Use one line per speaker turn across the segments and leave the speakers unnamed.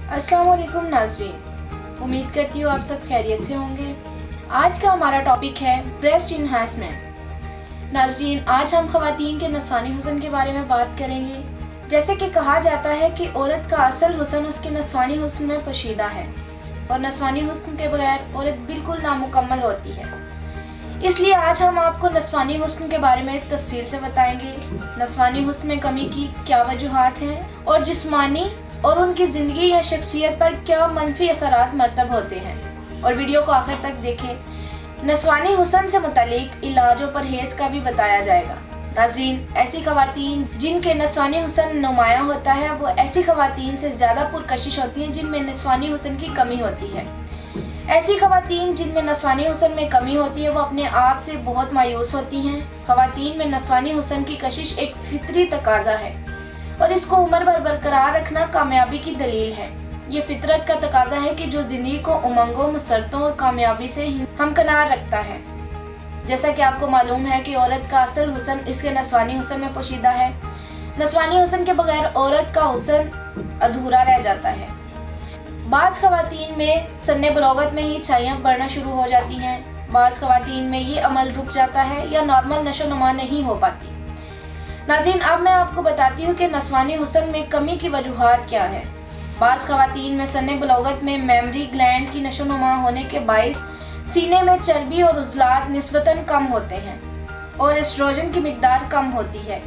अस्सलाम वालेकुम नाज़रीन, उम्मीद करती हूँ आप सब खैरियत से होंगे। आज का हमारा टॉपिक है ब्रेस्ट इन्हांसमेंट। नाज़रीन, आज हम ख़वातीन के नस्वानी हुस्न के बारे में बात करेंगे। जैसे कि कहा जाता है कि औरत का असल हुस्न उसके नस्वानी हुस्न में पोशीदा है और नस्वानी हुस्न के बगैर औरत बिल्कुल नामुकम्मल होती है। इसलिए आज हम आपको नस्वानी हुस्न के बारे में तफसील से बताएंगे। नस्वानी हुस्न में कमी की क्या वजूहात हैं और जिस्मानी और उनकी ज़िंदगी या शख्सियत पर क्या मनफी असरात मरतब होते हैं। और वीडियो को आखिर तक देखें। नस्वानी हुस्न से मुतालिक इलाज और परहेज़ का भी बताया जाएगा। नाज़रीन, ऐसी ख़वातीन जिनके नस्वानी हुस्न नुमायाँ होता है वो ऐसी ख़वातीन से ज़्यादा पुरकशिश होती हैं जिनमें नस्वानी हुस्न की कमी होती है। ऐसी ख़वातीन जिनमें नस्वानी हुस्न में कमी होती है वो अपने आप से बहुत मायूस होती हैं। ख़वातीन में नस्वानी हुस्न की कशिश एक फितरी तकाजा है और इसको उम्र भर बरकरार रखना कामयाबी की दलील है। ये फितरत का तकाजा है कि जो ज़िंदगी को उमंगों, मुसरतों और कामयाबी से हमकनार रखता है। जैसा कि आपको मालूम है कि औरत का असल हुस्न इसके नस्वानी हुस्न में पोशीदा है। नस्वानी हुस्न के बगैर औरत का हुस्न अधूरा रह जाता है। बाज़ ख़वातीन में सन्ने बलोगत में ही छाइयाँ पड़ना शुरू हो जाती हैं। बाज़ ख़वातीन में ये अमल रुक जाता है या नॉर्मल नशोनुमा नहीं हो पाती। नाज़रीन, अब मैं आपको बताती हूँ कि नस्वानी हुस्न में कमी की वजूहात क्या है। बाज़ ख़वातीन में सन्ने बलोगत में मेमरी ग्लैंड की नशोनुमा होने के बाइस सीने में चर्बी और उज़लात निस्बतन कम होते हैं और एस्ट्रोजन की मिकदार कम होती है।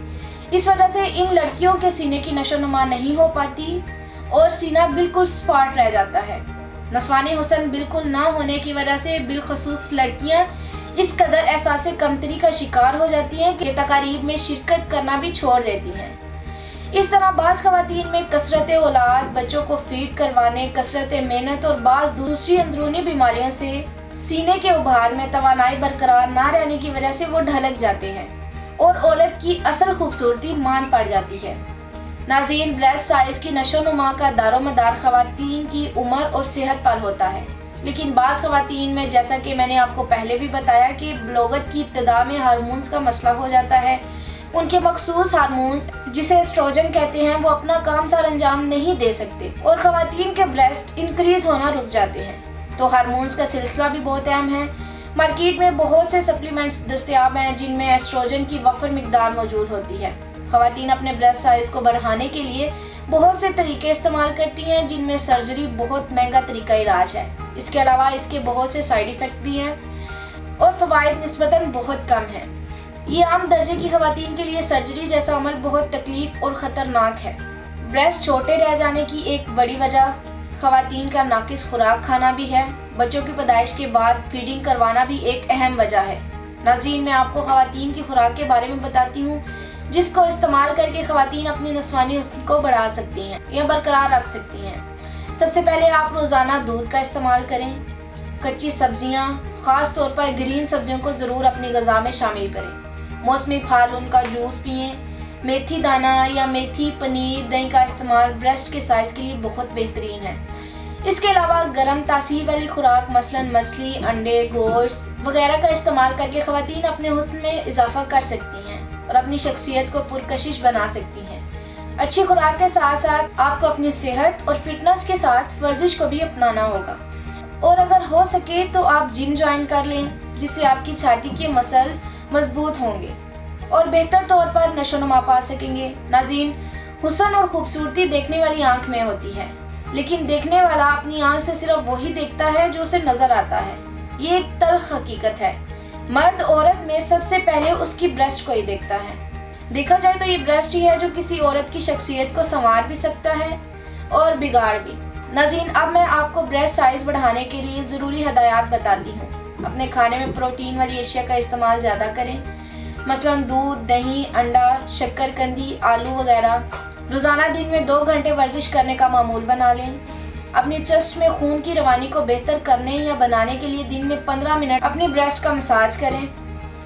इस वजह से इन लड़कियों के सीने की नशोनुमा नहीं हो पाती और सीना बिल्कुल स्पॉट रह जाता है। नस्वानी हुस्न बिल्कुल ना होने की वजह से बिलखसूस लड़कियां इस कदर एहसास कमतरी का शिकार हो जाती हैं कि तकारीब में शिरकत करना भी छोड़ देती हैं। इस तरह बाज़ ख़वातीन में कसरत औलाद, बच्चों को फीड करवाने, कसरत मेहनत और बाज़ दूसरी अंदरूनी बीमारियों से सीने के उभार में तवानाई बरकरार ना रहने की वजह से वो ढलक जाते हैं और औरत की असल खूबसूरती मान पड़ जाती है। नाज़रीन, ब्रेस्ट साइज की नशोनुमा का दारोमदार ख़वातीन की उम्र और सेहत पर होता है, लेकिन बाज़ ख़वातीन में, जैसा कि मैंने आपको पहले भी बताया कि बलोगत की इब्तिदा में हार्मोन्स का मसला हो जाता है। उनके मखसूस हार्मोन्स जिसे एस्ट्रोजन कहते हैं वो अपना काम सर अंजाम नहीं दे सकते और ख़वातीन के ब्रेस्ट इंक्रीज होना रुक जाते हैं। तो हार्मोन्स का सिलसिला भी बहुत अहम है। मार्केट में बहुत से सप्लीमेंट्स दस्तयाब हैं जिनमें एस्ट्रोजन की वफर मिकदार मौजूद होती है। ख़वातीन अपने ब्रेस्ट साइज को बढ़ाने के लिए बहुत से तरीके इस्तेमाल करती हैं जिनमें सर्जरी बहुत महंगा तरीका इलाज है। इसके अलावा इसके बहुत से साइड इफ़ेक्ट भी हैं और फ़वाइद निस्बतन बहुत कम हैं। ये आम दर्जे की ख़वातीन के लिए सर्जरी जैसा अमल बहुत तकलीफ और ख़तरनाक है। ब्रेस्ट छोटे रह जाने की एक बड़ी वजह ख़वातीन का नाकिस खुराक खाना भी है। बच्चों की पैदाइश के बाद फीडिंग करवाना भी एक अहम वजह है। नाज़रीन, मैं आपको ख़वातीन की खुराक के बारे में बताती हूँ जिसको इस्तेमाल करके ख़वातीन अपनी नस्वानी हुस्न को बढ़ा सकती हैं या बरकरार रख सकती हैं। सबसे पहले आप रोज़ाना दूध का इस्तेमाल करें। कच्ची सब्जियां, ख़ास तौर पर ग्रीन सब्जियों को ज़रूर अपनी ग़िज़ा में शामिल करें। मौसमी फल, उनका जूस पिएं। मेथी दाना या मेथी, पनीर, दही का इस्तेमाल ब्रेस्ट के साइज़ के लिए बहुत बेहतरीन है। इसके अलावा गर्म तासीर वाली खुराक मसलन मछली, अंडे, गोश्त वगैरह का इस्तेमाल करके ख़वातीन अपने हुस्न में इजाफा कर सकती हैं और अपनी शख्सियत को पुरकशिश बना सकती हैं। अच्छी खुराक के साथ साथ आपको अपनी सेहत और फिटनेस के साथ वर्जिश को भी अपनाना होगा और अगर हो सके तो आप जिम ज्वाइन कर लें जिससे आपकी छाती के मसल्स मजबूत होंगे और बेहतर तौर पर नशोनुमा पा सकेंगे। नाज़रीन, हुस्न और खूबसूरती देखने वाली आँख में होती है, लेकिन देखने वाला अपनी आँख से सिर्फ वही देखता है जो उसे नज़र आता है। ये एक तल्ख हकीकत है। मर्द औरत में सबसे पहले उसकी ब्रेस्ट को ही देखता है। देखा जाए तो ये ब्रेस्ट ही है जो किसी औरत की शख्सियत को संवार भी सकता है और बिगाड़ भी। नाज़रीन, अब मैं आपको ब्रेस्ट साइज बढ़ाने के लिए ज़रूरी हदायत बताती हूँ। अपने खाने में प्रोटीन वाली अशिया का इस्तेमाल ज़्यादा करें, मसलन दूध, दही, अंडा, शक्करकंदी, आलू वगैरह। रोज़ाना दिन में 2 घंटे वर्जिश करने का मामूल बना लें। अपनी चेस्ट में खून की रवानी को बेहतर करने या बनाने के लिए दिन में 15 मिनट अपनी ब्रेस्ट का मसाज करें।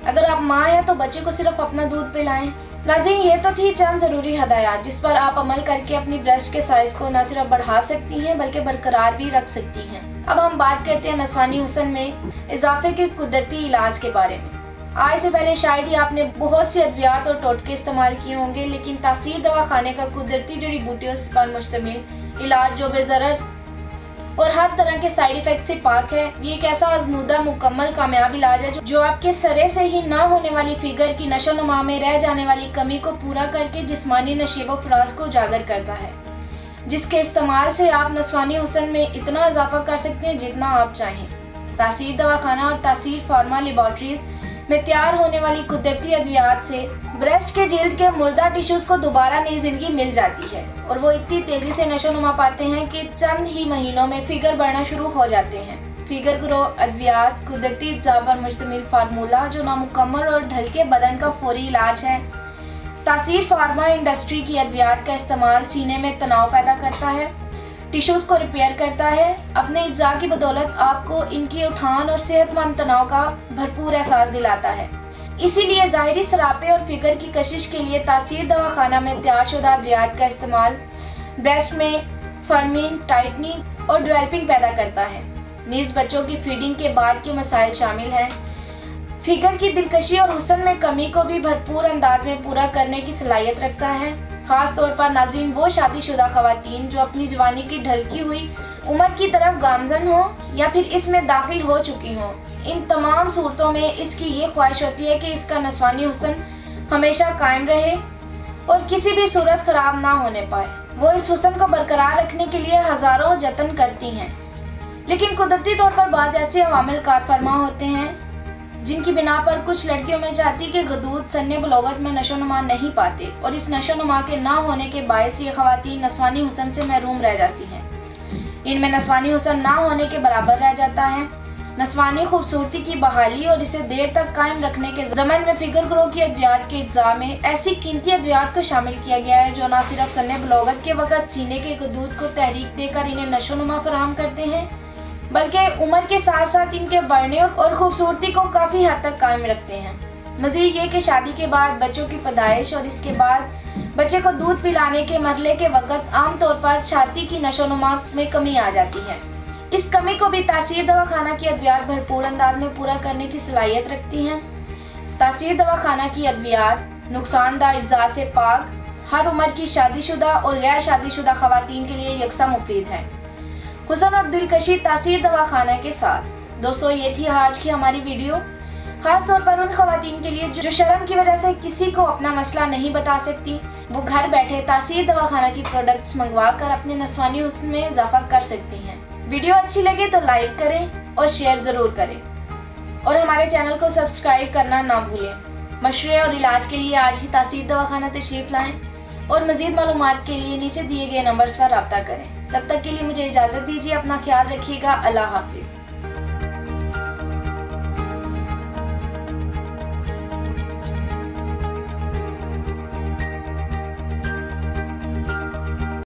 अगर आप माँ हैं तो बच्चे को सिर्फ अपना दूध पिलाएं। नाज़रीन, ये तो थी चंद ज़रूरी हदायत जिस पर आप अमल करके अपनी ब्रेस्ट के साइज़ को न सिर्फ बढ़ा सकती हैं बल्कि बरकरार भी रख सकती हैं। अब हम बात करते हैं नस्वानी हुस्न में इजाफे के कुदरती इलाज के बारे में। आज से पहले शायद ही आपने बहुत सी अद्वियात और टोटके इस्तेमाल किए होंगे, लेकिन तासीर दवा खाने का कुदरती जड़ी बूटियों पर मुश्तमिल इलाज जो बेज़रर और हर तरह के साइड इफ़ेक्ट से पाक है। ये एक ऐसा आजमूदा मुकम्मल कामयाब इलाज है जो आपके सरे से ही ना होने वाली फिगर की नशोनुमा में रह जाने वाली कमी को पूरा करके जिस्मानी नशेब व फराज को उजागर करता है, जिसके इस्तेमाल से आप नस्वानी हुस्न में इतना इजाफा कर सकते हैं जितना आप चाहें। तासीर दवाखाना और तासीर फार्मा लेबॉर्ट्रीज में तैयार होने वाली कुदरती अद्वियात से ब्रेस्ट के जिल्द के मुर्दा टिश्यूज को दोबारा नई जिंदगी मिल जाती है और वो इतनी तेजी से नशोनुमा पाते हैं कि चंद ही महीनों में फिगर बढ़ना शुरू हो जाते हैं। फिगर ग्रो अद्वियात कुदरती अज्जा पर मुश्तमिल फार्मूला जो नामुकम्मल और ढलके बदन का फौरी इलाज है। तासीर फार्मा इंडस्ट्री की अद्वियात का इस्तेमाल सीने में तनाव पैदा करता है, टिश्यूज को रिपेयर करता है। अपने अज्जा की बदौलत आपको इनकी उठान और सेहतमंद तनाव का भरपूर एहसास दिलाता है। इसीलिए ज़ाहिरी सरापे और फिगर की कशिश के लिए तासीर दवाखाना में तैयारशुदा अद्वियात का इस्तेमाल ब्रेस्ट में फर्मिंग, टाइटनिंग और डेवलपिंग पैदा करता है। नीज बच्चों की फीडिंग के बाद के मसाइल शामिल हैं। फिगर की दिलकशी और हुस्न में कमी को भी भरपूर अंदाज में पूरा करने की सलाहियत रखता है। खास तौर पर नाज़रीन वो शादीशुदा ख़वातीन जो अपनी जवानी की ढलकी हुई उम्र की तरफ गामजन हो या फिर इसमें दाखिल हो चुकी हो, इन तमाम सूरतों में इसकी ये ख्वाहिश होती है कि इसका नस्वानी हुस्न हमेशा कायम रहे और किसी भी सूरत ख़राब ना होने पाए। वो इस हुस्न को बरकरार रखने के लिए हज़ारों जतन करती हैं, लेकिन कुदरती तौर पर बाज़ ऐसे अवामिल कार फरमा होते हैं जिनकी बिना पर कुछ लड़कियों में चाहती के गदूद सन्ने बलोगत में नशोनुमा नहीं पाते और इस नशोनुमा के ना होने के बायस ये ख़वातीन नस्वानी हुस्न से महरूम रह जाती हैं। इनमें नस्वानी हुस्न ना होने के बराबर रह जाता है। नस्वानी खूबसूरती की बहाली और इसे देर तक कायम रखने के ज़मन में फिगर ग्रो की अद्वियात के इज्जा में ऐसी कीमती अद्वियात को शामिल किया गया है जो न सिर्फ सन्ने बलोगत के वक़्त सीने के गदूद को तहरीक देकर इन्हें नशोनुमा फराहम करते हैं, बल्कि उम्र के साथ साथ इनके बढ़ने और खूबसूरती को काफ़ी हद तक कायम रखते हैं। मज़ीद ये कि शादी के बाद बच्चों की पैदाइश और इसके बाद बच्चे को दूध पिलाने के मरहले के वक़्त आमतौर पर छाती की नशोनुमा में कमी आ जाती है। इस कमी को भी तासीर दवाखाना की अद्वियात भरपूर अंदाज में पूरा करने की सलाहियत रखती हैं। तासीर दवाखाना की अद्वियात नुकसानदा अज्जा से पाक हर उम्र की शादीशुदा और गैर शादीशुदा ख़वातीन के लिए यकसा मुफीद है। हुस्न और दिलकशी तासीर दवाखाना के साथ। दोस्तों, ये थी आज की हमारी वीडियो, खास तौर पर उन ख़वातीन के लिए जो शर्म की वजह से किसी को अपना मसला नहीं बता सकती। वो घर बैठे तासीर दवाखाना की प्रोडक्ट्स मंगवा कर अपने नस्वानी हुस्न में इजाफा कर सकती हैं। वीडियो अच्छी लगे तो लाइक करें और शेयर ज़रूर करें और हमारे चैनल को सब्सक्राइब करना ना भूलें। मशवरे और इलाज के लिए आज ही तासीर दवाखाना तशरीफ़ लाएँ और मज़ीद मालूमात के लिए नीचे दिए गए नंबर्स पर रब्ता करें। तब तक के लिए मुझे इजाज़त दीजिए। अपना ख्याल रखिएगा। अल्लाह हाफिज़।